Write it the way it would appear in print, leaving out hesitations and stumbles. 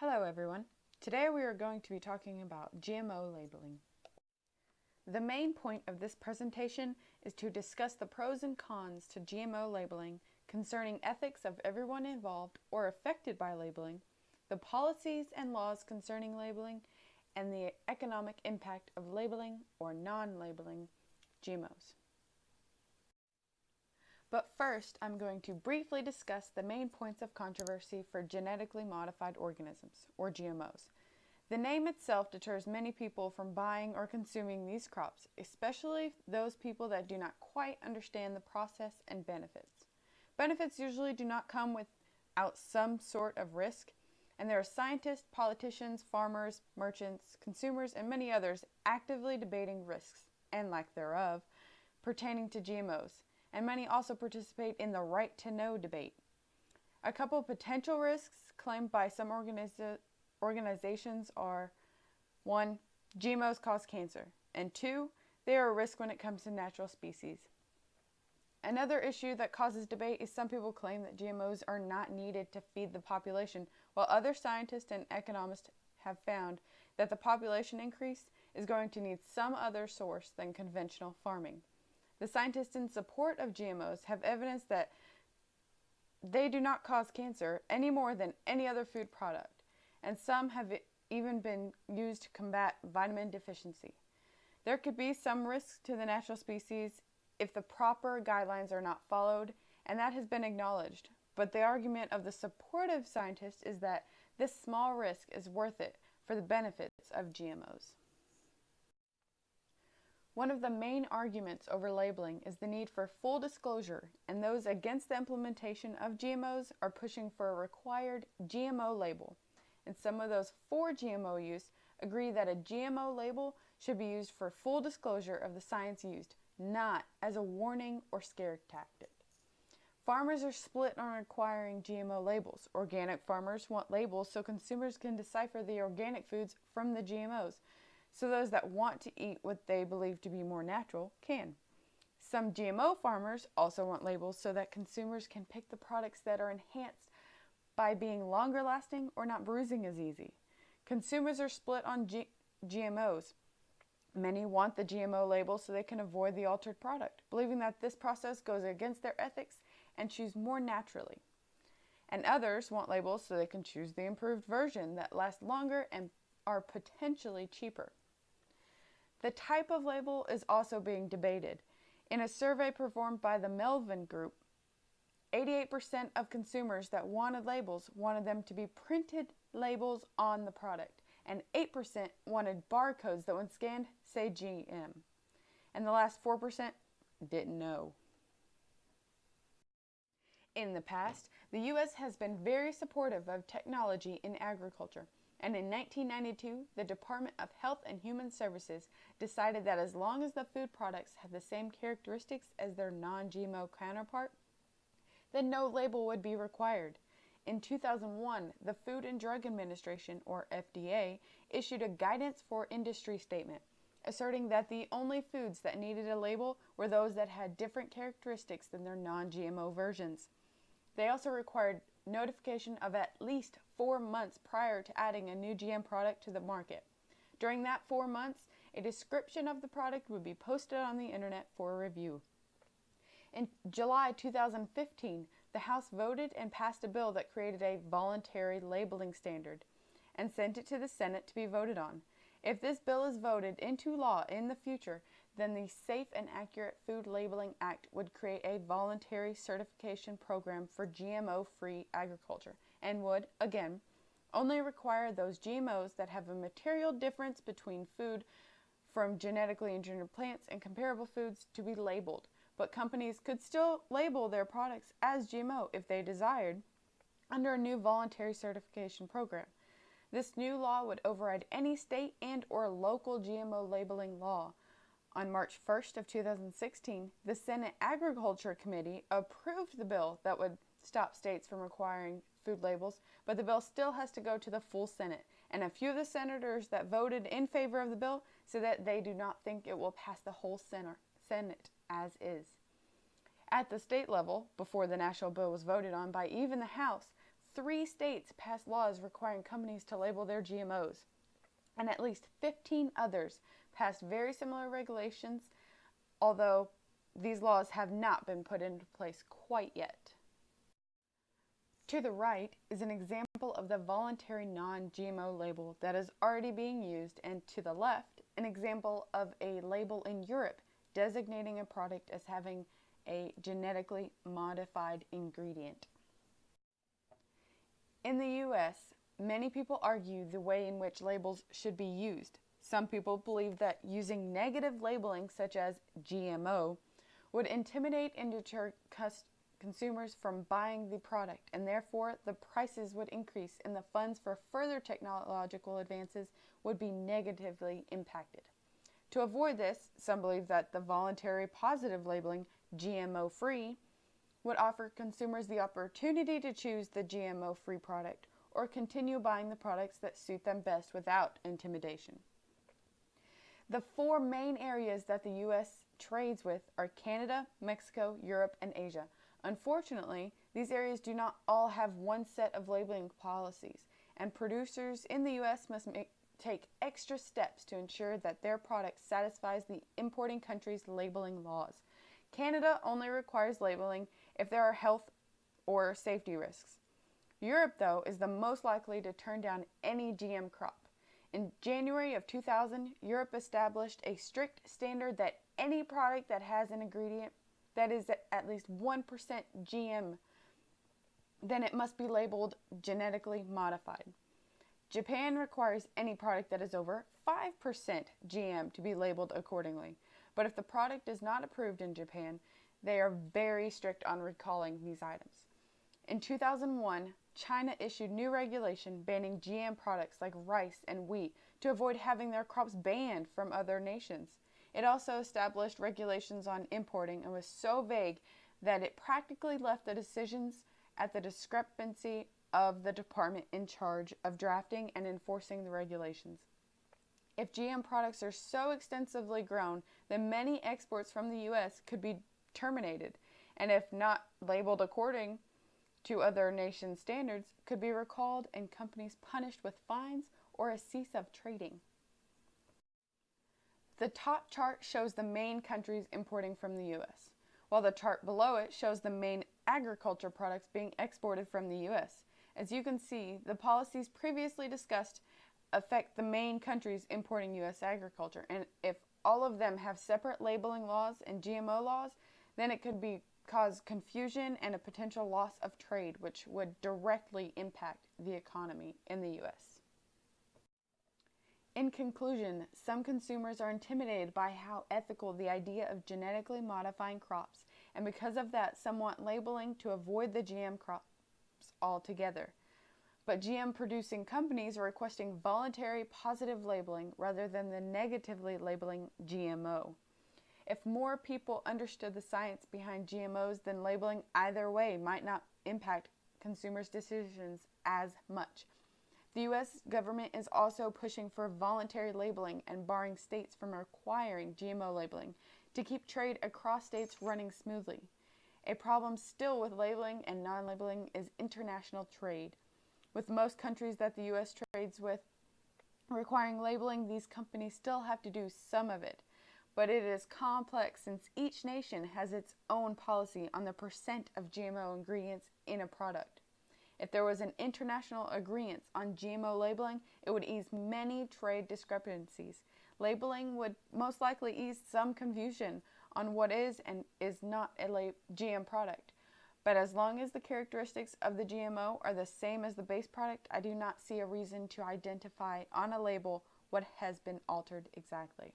Hello everyone. Today we are going to be talking about GMO labeling. The main point of this presentation is to discuss the pros and cons to GMO labeling concerning ethics of everyone involved or affected by labeling, the policies and laws concerning labeling, and the economic impact of labeling or non-labeling GMOs. But first, I'm going to briefly discuss the main points of controversy for genetically modified organisms, or GMOs. The name itself deters many people from buying or consuming these crops, especially those people that do not quite understand the process and benefits. Benefits usually do not come without some sort of risk, and there are scientists, politicians, farmers, merchants, consumers, and many others actively debating risks, and lack thereof, pertaining to GMOs. And many also participate in the right to know debate. A couple of potential risks claimed by some organizations are 1. GMOs cause cancer, and 2. They are a risk when it comes to natural species. Another issue that causes debate is some people claim that GMOs are not needed to feed the population, while other scientists and economists have found that the population increase is going to need some other source than conventional farming. The scientists in support of GMOs have evidence that they do not cause cancer any more than any other food product, and some have even been used to combat vitamin deficiency. There could be some risks to the natural species if the proper guidelines are not followed, and that has been acknowledged. But the argument of the supportive scientists is that this small risk is worth it for the benefits of GMOs. One of the main arguments over labeling is the need for full disclosure, and those against the implementation of GMOs are pushing for a required GMO label. And some of those for GMO use agree that a GMO label should be used for full disclosure of the science used, not as a warning or scare tactic. Farmers are split on requiring GMO labels. Organic farmers want labels so consumers can decipher the organic foods from the GMOs, so those that want to eat what they believe to be more natural can. Some GMO farmers also want labels so that consumers can pick the products that are enhanced by being longer lasting or not bruising as easy. Consumers are split on GMOs. Many want the GMO label so they can avoid the altered product, believing that this process goes against their ethics and choose more naturally. And others want labels so they can choose the improved version that lasts longer and are potentially cheaper. The type of label is also being debated. In a survey performed by the Melvin Group, 88% of consumers that wanted labels wanted them to be printed labels on the product, and 8% wanted barcodes that when scanned say GM. And the last 4% didn't know. In the past, the U.S. has been very supportive of technology in agriculture. And in 1992, the Department of Health and Human Services decided that as long as the food products have the same characteristics as their non-GMO counterpart, then no label would be required. In 2001, the Food and Drug Administration, or FDA, issued a guidance for industry statement, asserting that the only foods that needed a label were those that had different characteristics than their non-GMO versions. They also required notification of at least 4 months prior to adding a new GM product to the market. During that 4 months, a description of the product would be posted on the internet for review. In July 2015, the House voted and passed a bill that created a voluntary labeling standard and sent it to the Senate to be voted on. If this bill is voted into law in the future, then the Safe and Accurate Food Labeling Act would create a voluntary certification program for GMO-free agriculture and would, again, only require those GMOs that have a material difference between food from genetically engineered plants and comparable foods to be labeled. But companies could still label their products as GMO if they desired under a new voluntary certification program. This new law would override any state and or local GMO labeling law. On March 1st of 2016, the Senate Agriculture Committee approved the bill that would stop states from requiring food labels, but the bill still has to go to the full Senate. And a few of the senators that voted in favor of the bill said that they do not think it will pass the whole Senate as is. At the state level, before the national bill was voted on by even the House, 3 states passed laws requiring companies to label their GMOs, and at least 15 others passed very similar regulations, although these laws have not been put into place quite yet. To the right is an example of the voluntary non-GMO label that is already being used, and to the left, an example of a label in Europe designating a product as having a genetically modified ingredient. In the US, many people argue the way in which labels should be used. Some people believe that using negative labeling such as GMO would intimidate and deter consumers from buying the product, and therefore the prices would increase and the funds for further technological advances would be negatively impacted. To avoid this, some believe that the voluntary positive labeling, GMO-free, would offer consumers the opportunity to choose the GMO-free product or continue buying the products that suit them best without intimidation. The 4 main areas that the U.S. trades with are Canada, Mexico, Europe, and Asia. Unfortunately, these areas do not all have one set of labeling policies, and producers in the U.S. must take extra steps to ensure that their product satisfies the importing country's labeling laws. Canada only requires labeling if there are health or safety risks. Europe, though, is the most likely to turn down any GM crop. In January of 2000, Europe established a strict standard that any product that has an ingredient that is at least 1% GM, then it must be labeled genetically modified. Japan requires any product that is over 5% GM to be labeled accordingly. But if the product is not approved in Japan, they are very strict on recalling these items. In 2001, China issued new regulation banning GM products like rice and wheat to avoid having their crops banned from other nations. It also established regulations on importing and was so vague that it practically left the decisions at the discrepancy of the department in charge of drafting and enforcing the regulations. If GM products are so extensively grown, then many exports from the U.S. could be terminated, and if not labeled according to other nations' standards, could be recalled and companies punished with fines or a cease of trading. The top chart shows the main countries importing from the U.S., while the chart below it shows the main agriculture products being exported from the U.S. As you can see, the policies previously discussed affect the main countries importing U.S. agriculture, and if all of them have separate labeling laws and GMO laws, then it could cause confusion and a potential loss of trade, which would directly impact the economy in the U.S. In conclusion, some consumers are intimidated by how ethical the idea of genetically modifying crops, and because of that, some want labeling to avoid the GM crops altogether. But GM producing companies are requesting voluntary positive labeling rather than the negatively labeling GMO. If more people understood the science behind GMOs, then labeling either way might not impact consumers' decisions as much. The U.S. government is also pushing for voluntary labeling and barring states from requiring GMO labeling to keep trade across states running smoothly. A problem still with labeling and non-labeling is international trade. With most countries that the U.S. trades with requiring labeling, these companies still have to do some of it. But it is complex since each nation has its own policy on the percent of GMO ingredients in a product. If there was an international agreement on GMO labeling, it would ease many trade discrepancies. Labeling would most likely ease some confusion on what is and is not a GM product. But as long as the characteristics of the GMO are the same as the base product, I do not see a reason to identify on a label what has been altered exactly.